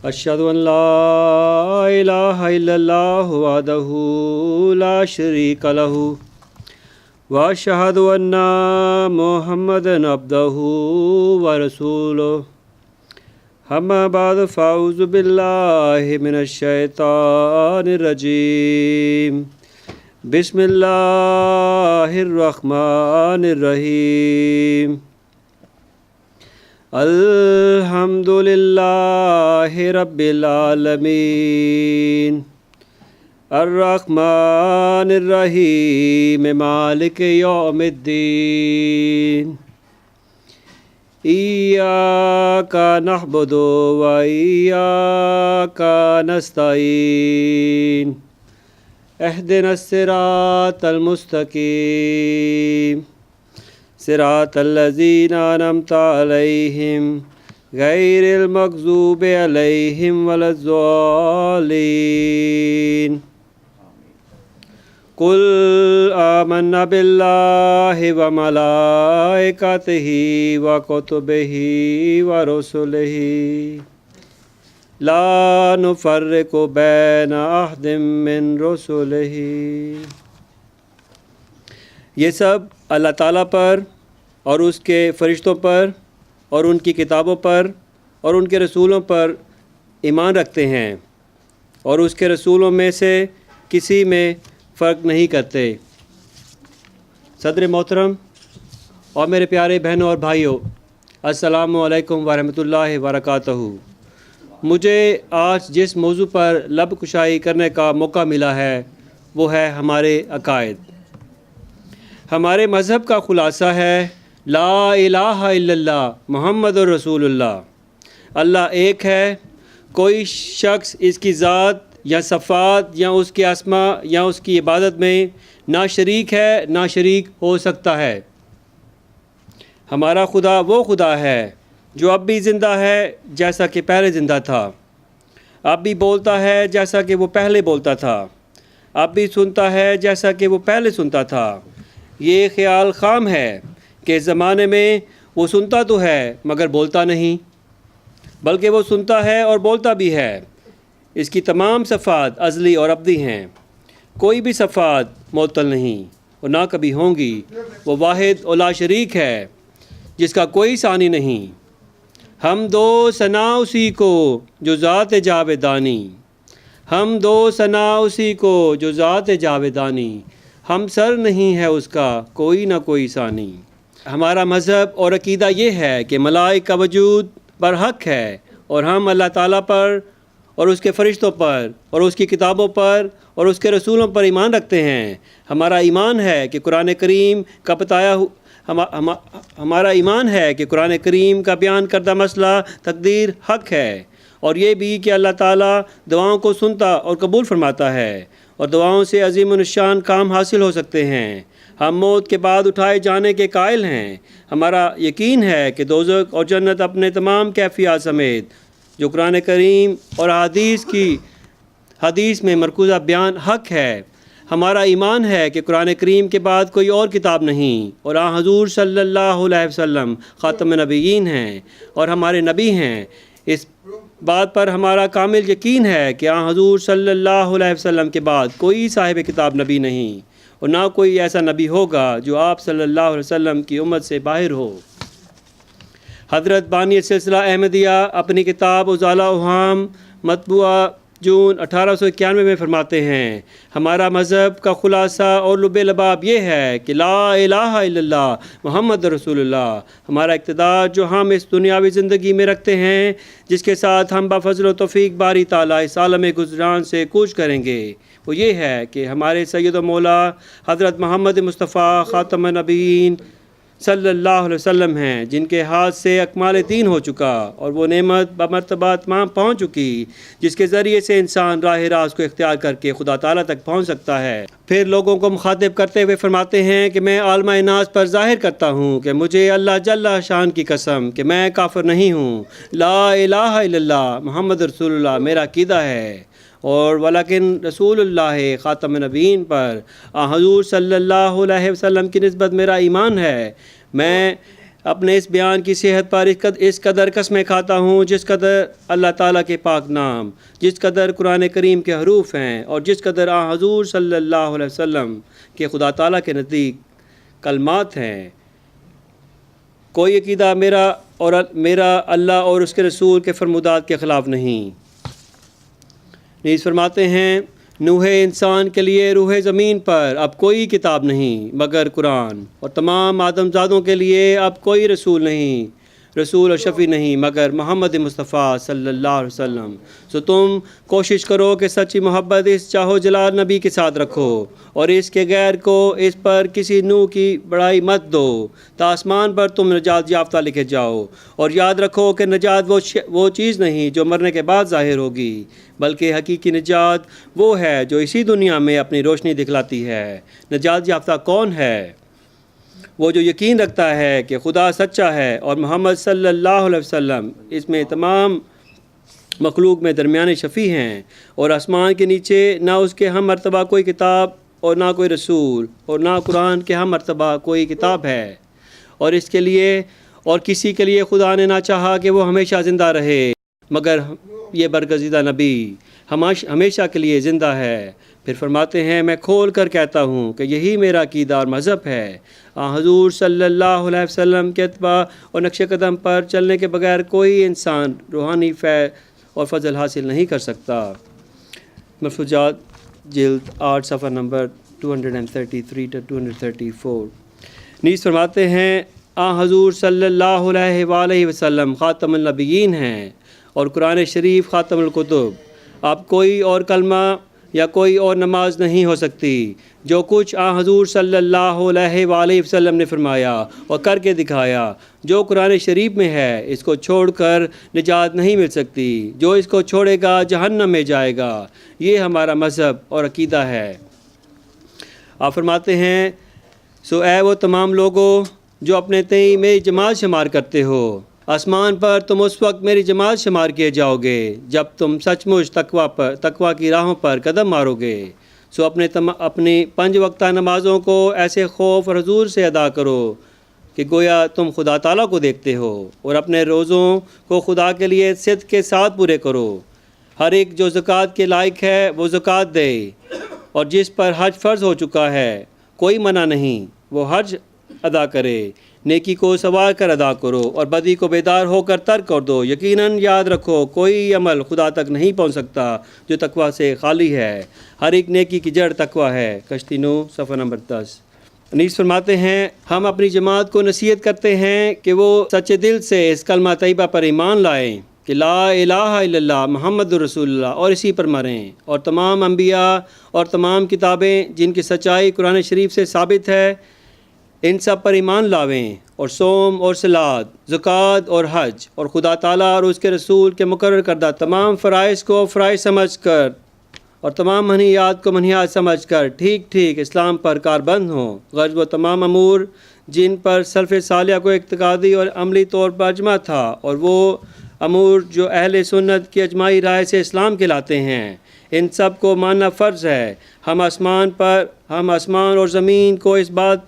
اشہد ان لا الہ الا اللہ وحدہ لا شریک لہ واشہد ان محمدا عبدہ ورسولہ اما بعد فاعوذ باللہ من الشیطان الرجیم بسم اللہ الرحمن الرحیم الحمد للہ رب العالمین الرحمن الرحیم مالک یوم الدین ایاک نعبد و ایاک نستعین اہدنا الصراط المستقیم صراط الذین انعمت علیہم غیر المغضوب علیہم ولا الضالین قل آمنا باللہ وملائکتہ وکتبہ ورسلہ لا نفرق بین احد من رسلہ۔ یہ سب اللہ تعالیٰ پر اور اس کے فرشتوں پر اور ان کی کتابوں پر اور ان کے رسولوں پر ایمان رکھتے ہیں اور اس کے رسولوں میں سے کسی میں فرق نہیں کرتے۔ صدر محترم اور میرے پیارے بہنوں اور بھائیوں، السلام علیکم ورحمۃ اللہ وبرکاتہ۔ مجھے آج جس موضوع پر لب کشائی کرنے کا موقع ملا ہے وہ ہے ہمارے عقائد۔ ہمارے مذہب کا خلاصہ ہے لا الہ الا اللہ محمد الرسول اللہ۔ اللہ ایک ہے، کوئی شخص اس کی ذات یا صفات یا اس کے اسماء یا اس کی عبادت میں نہ شریک ہے نہ شریک ہو سکتا ہے۔ ہمارا خدا وہ خدا ہے جو اب بھی زندہ ہے جیسا کہ پہلے زندہ تھا، اب بھی بولتا ہے جیسا کہ وہ پہلے بولتا تھا، اب بھی سنتا ہے جیسا کہ وہ پہلے سنتا تھا۔ یہ خیال خام ہے کہ اس زمانے میں وہ سنتا تو ہے مگر بولتا نہیں، بلکہ وہ سنتا ہے اور بولتا بھی ہے۔ اس کی تمام صفات ازلی اور ابدی ہیں، کوئی بھی صفات معطل نہیں اور نہ کبھی ہوں گی۔ وہ واحد اور لا شریک ہے جس کا کوئی ثانی نہیں۔ حمد و ثنا اسی کو جو ذات جاویدانی، حمد و ثنا اسی کو جو ذات جاویدانی، ہم سر نہیں ہے اس کا کوئی نہ کوئی ثانی۔ ہمارا مذہب اور عقیدہ یہ ہے کہ ملائکہ کا وجود پر حق ہے اور ہم اللہ تعالیٰ پر اور اس کے فرشتوں پر اور اس کی کتابوں پر اور اس کے رسولوں پر ایمان رکھتے ہیں۔ ہمارا ایمان ہے کہ قرآن کریم کا ہمارا ایمان ہے کہ قرآن کریم کا بیان کردہ مسئلہ تقدیر حق ہے، اور یہ بھی کہ اللہ تعالیٰ دعاؤں کو سنتا اور قبول فرماتا ہے اور دعاؤں سے عظیم الشان کام حاصل ہو سکتے ہیں۔ ہم موت کے بعد اٹھائے جانے کے قائل ہیں۔ ہمارا یقین ہے کہ دوزخ اور جنت اپنے تمام کیفیات سمیت جو قرآن کریم اور حدیث میں مرکوزہ بیان حق ہے۔ ہمارا ایمان ہے کہ قرآن کریم کے بعد کوئی اور کتاب نہیں، اور حضور صلی اللہ علیہ وسلم خاتم نبیین ہیں اور ہمارے نبی ہیں۔ اس بات پر ہمارا کامل یقین ہے کہ حضور صلی اللہ علیہ وسلم کے بعد کوئی صاحب کتاب نبی نہیں، اور نہ کوئی ایسا نبی ہوگا جو آپ صلی اللہ علیہ وسلم کی امت سے باہر ہو۔ حضرت بانی سلسلہ احمدیہ اپنی کتاب اضالہ اوہام مطبوعہ جون 1891 میں فرماتے ہیں، ہمارا مذہب کا خلاصہ اور لب لباب یہ ہے کہ لا الہ الا اللہ محمد رسول اللہ۔ ہمارا اقتدار جو ہم اس دنیاوی زندگی میں رکھتے ہیں، جس کے ساتھ ہم بفضل و توفیق باری تعالیٰ اس عالم گزران سے کوچ کریں گے، وہ یہ ہے کہ ہمارے سید و مولا حضرت محمد مصطفیٰ خاتم النبیین صلی اللہ علیہ وسلم ہیں، جن کے ہاتھ سے اکمال دین ہو چکا اور وہ نعمت بمرتبہ تمام پہنچ چکی جس کے ذریعے سے انسان راہ راست کو اختیار کر کے خدا تعالیٰ تک پہنچ سکتا ہے۔ پھر لوگوں کو مخاطب کرتے ہوئے فرماتے ہیں کہ میں عالمہ ناس پر ظاہر کرتا ہوں کہ مجھے اللہ جل شان کی قسم کہ میں کافر نہیں ہوں، لا الہ الا اللہ محمد رسول اللہ میرا عقیدہ ہے، اور ولیکن رسول اللہ خاتم نبیین پر حضور صلی اللہ علیہ وسلم کی نسبت میرا ایمان ہے۔ میں اپنے اس بیان کی صحت پر اس قدر قسمیں کھاتا ہوں جس قدر اللہ تعالیٰ کے پاک نام، جس قدر قرآن کریم کے حروف ہیں، اور جس قدر حضور صلی اللہ علیہ وسلم کے خدا تعالیٰ کے نزدیک کلمات ہیں۔ کوئی عقیدہ میرا اللہ اور اس کے رسول کے فرمودات کے خلاف نہیں۔ نیز فرماتے ہیں، نوح انسان کے لیے روح زمین پر اب کوئی کتاب نہیں مگر قرآن، اور تمام آدم زادوں کے لیے اب کوئی رسول نہیں، رسول اور شفیع نہیں مگر محمد مصطفیٰ صلی اللہ علیہ وسلم۔ سو تم کوشش کرو کہ سچی محبت اس چاہو جلال نبی کے ساتھ رکھو، اور اس کے غیر کو اس پر کسی نوع کی بڑائی مت دو، تا آسمان پر تم نجات یافتہ لکھے جاؤ۔ اور یاد رکھو کہ نجات وہ چیز نہیں جو مرنے کے بعد ظاہر ہوگی، بلکہ حقیقی نجات وہ ہے جو اسی دنیا میں اپنی روشنی دکھلاتی ہے۔ نجات یافتہ کون ہے؟ وہ جو یقین رکھتا ہے کہ خدا سچا ہے اور محمد صلی اللہ علیہ وسلم اس میں تمام مخلوق میں درمیانی شفیع ہیں، اور آسمان کے نیچے نہ اس کے ہم مرتبہ کوئی کتاب اور نہ کوئی رسول، اور نہ قرآن کے ہم مرتبہ کوئی کتاب ہے، اور اس کے لیے اور کسی کے لیے خدا نے نہ چاہا کہ وہ ہمیشہ زندہ رہے، مگر یہ برگزیدہ نبی ہمیشہ کے لیے زندہ ہے۔ پھر فرماتے ہیں، میں کھول کر کہتا ہوں کہ یہی میرا عقیدہ اور مذہب ہے۔ حضور صلی اللہ علیہ وسلم کے اتباع اور نقش قدم پر چلنے کے بغیر کوئی انسان روحانی فیض اور فضل حاصل نہیں کر سکتا۔ مفروضات جلد 8 صفحہ نمبر 233 to 234۔ نیز فرماتے ہیں، حضور صلی اللہ علیہ وآلہ وسلم خاتم النبیین ہیں اور قرآن شریف خاتم الکتب۔ اب کوئی اور کلمہ یا کوئی اور نماز نہیں ہو سکتی جو کچھ حضور صلی اللہ علیہ وآلہ وسلم نے فرمایا اور کر کے دکھایا۔ جو قرآن شریف میں ہے اس کو چھوڑ کر نجات نہیں مل سکتی، جو اس کو چھوڑے گا جہنم میں جائے گا۔ یہ ہمارا مذہب اور عقیدہ ہے۔ آپ فرماتے ہیں، سو اے وہ تمام لوگوں جو اپنے تئیں میری جماعت شمار کرتے ہو، آسمان پر تم اس وقت میری جماعت شمار کیے جاؤ گے جب تم سچ مچ تقویٰ کی راہوں پر قدم مارو گے۔ سو اپنی 5 وقتہ نمازوں کو ایسے خوف اور حضور سے ادا کرو کہ گویا تم خدا تعالیٰ کو دیکھتے ہو، اور اپنے روزوں کو خدا کے لیے صدق کے ساتھ پورے کرو۔ ہر ایک جو زکوٰۃ کے لائق ہے وہ زکوٰۃ دے، اور جس پر حج فرض ہو چکا ہے کوئی منع نہیں وہ حج ادا کرے۔ نیکی کو سوار کر ادا کرو اور بدی کو بیدار ہو کر ترک کر دو۔ یقیناً یاد رکھو کوئی عمل خدا تک نہیں پہنچ سکتا جو تقویٰ سے خالی ہے۔ ہر ایک نیکی کی جڑ تقویٰ ہے۔ کشتی 9 صفحہ نمبر 10۔ نیز فرماتے ہیں، ہم اپنی جماعت کو نصیحت کرتے ہیں کہ وہ سچے دل سے اس کلمہ طیبہ پر ایمان لائیں کہ لا الہ الا اللہ محمد رسول اللہ، اور اسی پر مریں، اور تمام انبیاء اور تمام کتابیں جن کی سچائی قرآن شریف سے ثابت ہے ان سب پر ایمان لاویں، اور صوم اور صلات، زکوٰۃ اور حج، اور خدا تعالیٰ اور اس کے رسول کے مقرر کردہ تمام فرائض کو فرائض سمجھ کر اور تمام منہیات کو منہیات سمجھ کر ٹھیک ٹھیک اسلام پر کاربند ہوں۔ غرض وہ تمام امور جن پر سلف صالح کو اعتقادی اور عملی طور پر اجماع تھا، اور وہ امور جو اہل سنت کی اجماعی رائے سے اسلام کہلاتے ہیں، ان سب کو ماننا فرض ہے۔ ہم آسمان اور زمین کو اس بات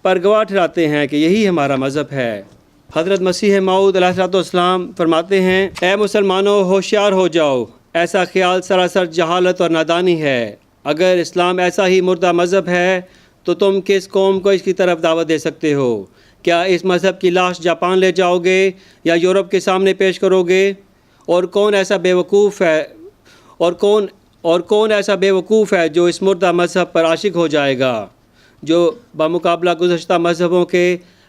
پر گواہ ٹھہراتے ہیں کہ یہی ہمارا مذہب ہے۔ حضرت مسیح موعود علیہ السلام فرماتے ہیں، اے مسلمانوں ہوشیار ہو جاؤ، ایسا خیال سراسر جہالت اور نادانی ہے۔ اگر اسلام ایسا ہی مردہ مذہب ہے تو تم کس قوم کو اس کی طرف دعوت دے سکتے ہو؟ کیا اس مذہب کی لاش جاپان لے جاؤ گے یا یورپ کے سامنے پیش کرو گے؟ اور کون ایسا بے وقوف ہے جو اس مردہ مذہب پر عاشق ہو جائے گا، جو بمقابلہ گزشتہ مذہبوں کے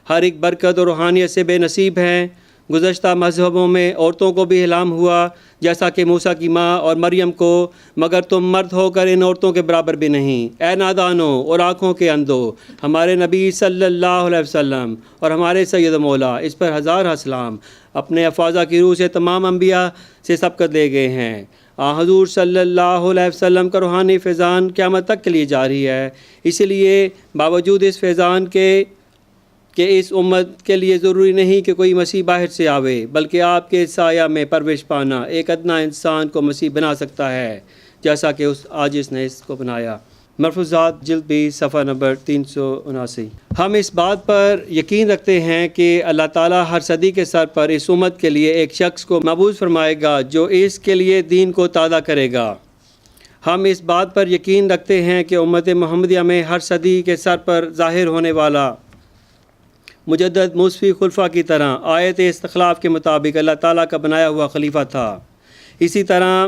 ہر ایک برکت اور روحانیت سے بے نصیب ہیں۔ گزشتہ مذہبوں میں عورتوں کو بھی الہام ہوا جیسا کہ موسیٰ کی ماں اور مریم کو، مگر تم مرد ہو کر ان عورتوں کے برابر بھی نہیں۔ اے نادانوں اور آنکھوں کے اندھو، ہمارے نبی صلی اللہ علیہ وسلم اور ہمارے سید و مولا اس پر ہزار سلام اپنے افاضہ کی روح سے تمام انبیاء سے سبقت لے گئے ہیں۔ حضور صلی اللہ علیہ وسلم کا روحانی فیضان قیامت تک کے لیے جاری ہے۔ اس لیے باوجود اس فیضان کے کہ اس امت کے لیے ضروری نہیں کہ کوئی مسیح باہر سے آوے، بلکہ آپ کے سایہ میں پرورش پانا ایک ادنا انسان کو مسیح بنا سکتا ہے، جیسا کہ اس عاجز نے اس کو بنایا۔ ملفوظات جلد 20 صفحہ نمبر 379۔ ہم اس بات پر یقین رکھتے ہیں کہ اللہ تعالیٰ ہر صدی کے سر پر اس امت کے لیے ایک شخص کو مبعوث فرمائے گا جو اس کے لیے دین کو تازہ کرے گا۔ ہم اس بات پر یقین رکھتے ہیں کہ امت محمدیہ میں ہر صدی کے سر پر ظاہر ہونے والا مجدد موصوفی خلفاء کی طرح آیت استخلاف کے مطابق اللہ تعالیٰ کا بنایا ہوا خلیفہ تھا۔ اسی طرح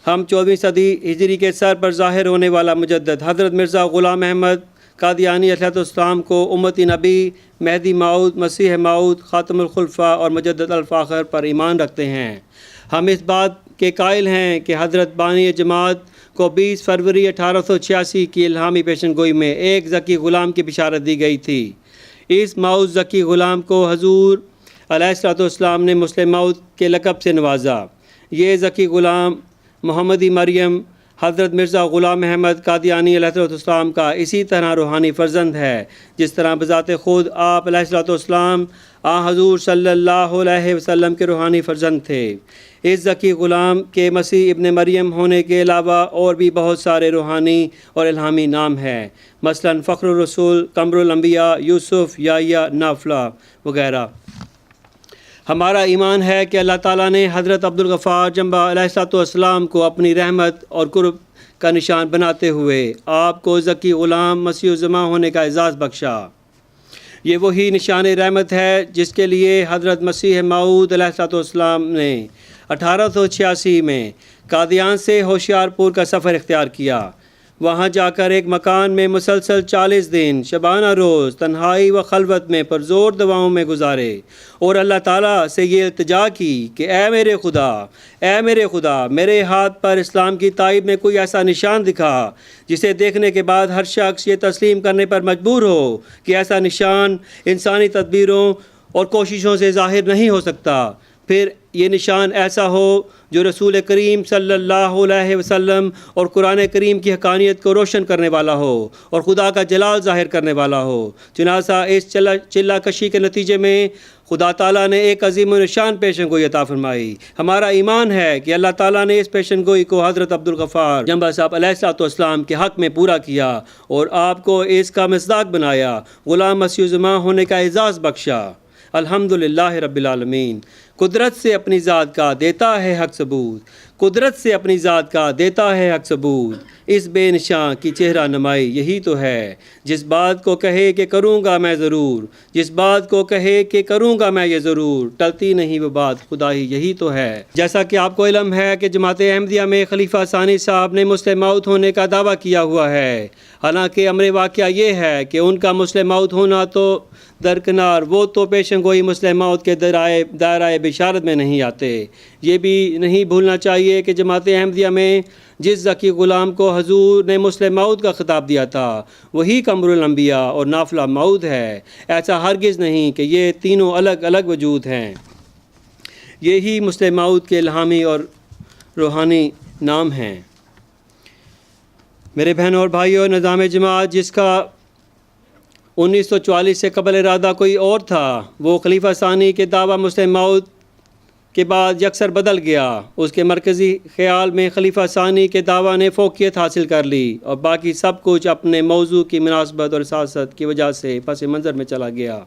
ہم 14ویں صدی ہجری کے سر پر ظاہر ہونے والا مجدد حضرت مرزا غلام احمد قادیانی علیہ السلام کو امتی نبی، مہدی موعود، مسیح موعود، خاتم الخلفاء اور مجدد الفاخر پر ایمان رکھتے ہیں۔ ہم اس بات کے قائل ہیں کہ حضرت بانی جماعت کو 20 فروری 1886 کی الہامی پیشن گوئی میں ایک ذکی غلام کی بشارت دی گئی تھی۔ اس موعود ذکی غلام کو حضور علیہ السلام نے مسلم موعود کے لقب سے نوازا۔ یہ ذکی غلام محمدی مریم حضرت مرزا غلام احمد قادیانی علیہ السلام کا اسی طرح روحانی فرزند ہے جس طرح بذات خود آپ علیہ السلام حضور صلی اللہ علیہ وسلم کے روحانی فرزند تھے۔ اس ذکی غلام کے مسیح ابن مریم ہونے کے علاوہ اور بھی بہت سارے روحانی اور الہامی نام ہیں، مثلا فخر الرسول، قمر الانبیاء، یوسف، یحییٰ، نافلہ وغیرہ۔ ہمارا ایمان ہے کہ اللہ تعالیٰ نے حضرت عبدالغفار جنبہ علیہ السلام کو اپنی رحمت اور قرب کا نشان بناتے ہوئے آپ کو ذکی غلام مسیح الزماں ہونے کا اعزاز بخشا۔ یہ وہی نشان رحمت ہے جس کے لیے حضرت مسیح موعود علیہ السلام نے 1886 میں قادیان سے ہوشیار پور کا سفر اختیار کیا۔ وہاں جا کر ایک مکان میں مسلسل 40 دن شبانہ روز تنہائی و خلوت میں پرزور دعاؤں میں گزارے اور اللہ تعالیٰ سے یہ التجا کی کہ اے میرے خدا میرے ہاتھ پر اسلام کی تائید میں کوئی ایسا نشان دکھا جسے دیکھنے کے بعد ہر شخص یہ تسلیم کرنے پر مجبور ہو کہ ایسا نشان انسانی تدبیروں اور کوششوں سے ظاہر نہیں ہو سکتا۔ پھر یہ نشان ایسا ہو جو رسول کریم صلی اللہ علیہ وسلم اور قرآن کریم کی حقانیت کو روشن کرنے والا ہو اور خدا کا جلال ظاہر کرنے والا ہو۔ چنانچہ اس چلہ کشی کے نتیجے میں خدا تعالیٰ نے ایک عظیم و نشان پیشن گوئی عطا فرمائی۔ ہمارا ایمان ہے کہ اللہ تعالیٰ نے اس پیشن گوئی کو حضرت عبدالغفار جنبہ صاحب علیہ السلام کے حق میں پورا کیا اور آپ کو اس کا مصداق بنایا، غلام مسیح الزماں ہونے کا اعزاز بخشا۔ الحمدللہ رب العالمین۔ قدرت سے اپنی ذات کا دیتا ہے حق ثبوت، قدرت سے اپنی ذات کا دیتا ہے حق ثبوت، اس بے نشان کی چہرہ نمائی یہی تو ہے، جس بات کو کہے کہ کروں گا میں ضرور، جس بات کو کہے کہ کروں گا میں یہ ضرور، ٹلتی نہیں وہ بات خدا ہی یہی تو ہے۔ جیسا کہ آپ کو علم ہے کہ جماعت احمدیہ میں خلیفہ ثانی صاحب نے مسلم موعود ہونے کا دعویٰ کیا ہوا ہے، حالانکہ امر واقعہ یہ ہے کہ ان کا مسلم موعود ہونا تو درکنار، وہ تو پیشن گوئی مسلم موعود کے دائرۂ بشارت میں نہیں آتے۔ یہ بھی نہیں بھولنا چاہیے کہ جماعت احمدیہ میں جس ذکی غلام کو حضور نے مسلم موعود کا خطاب دیا تھا وہی قمر الانبیاء اور نافلہ موعود ہے۔ ایسا ہرگز نہیں کہ یہ تینوں الگ الگ وجود ہیں، یہی مسلم موعود کے الہامی اور روحانی نام ہیں۔ میرے بہنوں اور بھائیوں، نظام جماعت جس کا 1944 سے قبل ارادہ کوئی اور تھا، وہ خلیفہ ثانی کے دعویٰ مسلم موعود کے بعد یکسر بدل گیا۔ اس کے مرکزی خیال میں خلیفہ ثانی کے دعویٰ نے فوقیت حاصل کر لی اور باقی سب کچھ اپنے موضوع کی مناسبت اور سیاست کی وجہ سے پس منظر میں چلا گیا۔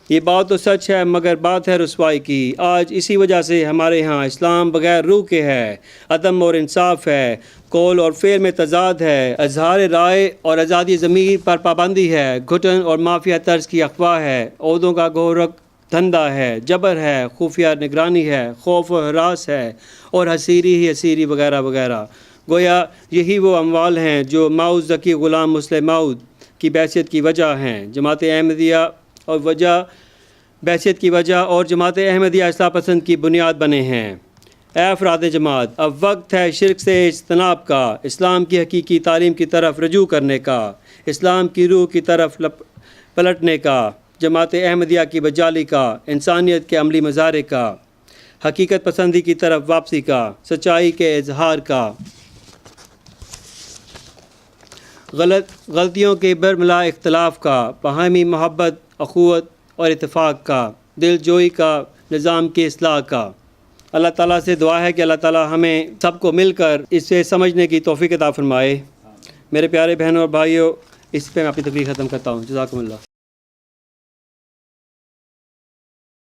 یہ بات تو سچ ہے مگر بات ہے رسوائی کی۔ آج اسی وجہ سے ہمارے ہاں اسلام بغیر روح کے ہے، عدم اور انصاف ہے، قول اور فعل میں تضاد ہے، اظہار رائے اور آزادی ضمیر پر پابندی ہے، گھٹن اور مافیا طرز کی افواہ ہے، عہدوں کا گورکھ دھندا ہے، جبر ہے، خفیہ نگرانی ہے، خوف و ہراس ہے اور حسیری ہی حسیری وغیرہ وغیرہ۔ گویا یہی وہ اموال ہیں جو موعود ذکی غلام مسلم موعود کی بعثت کی وجہ ہیں، جماعت احمدیہ اور جماعت احمدیہ اصلاح پسند کی بنیاد بنے ہیں۔ اے افراد جماعت، اب وقت ہے شرک سے اجتناب کا، اسلام کی حقیقی تعلیم کی طرف رجوع کرنے کا، اسلام کی روح کی طرف پلٹنے کا، جماعت احمدیہ کی بجالی کا، انسانیت کے عملی مظاہرے کا، حقیقت پسندی کی طرف واپسی کا، سچائی کے اظہار کا، غلطیوں کے برملا اختلاف کا، باہمی محبت، اخوت اور اتفاق کا، دل جوئی کا، نظام کی اصلاح کا۔ اللہ تعالیٰ سے دعا ہے کہ اللہ تعالیٰ ہمیں سب کو مل کر اسے سمجھنے کی توفیق عطا فرمائے۔ میرے پیارے بہنوں اور بھائیوں، اس پہ میں اپنی تقریر ختم کرتا ہوں۔ جزاکم اللہ۔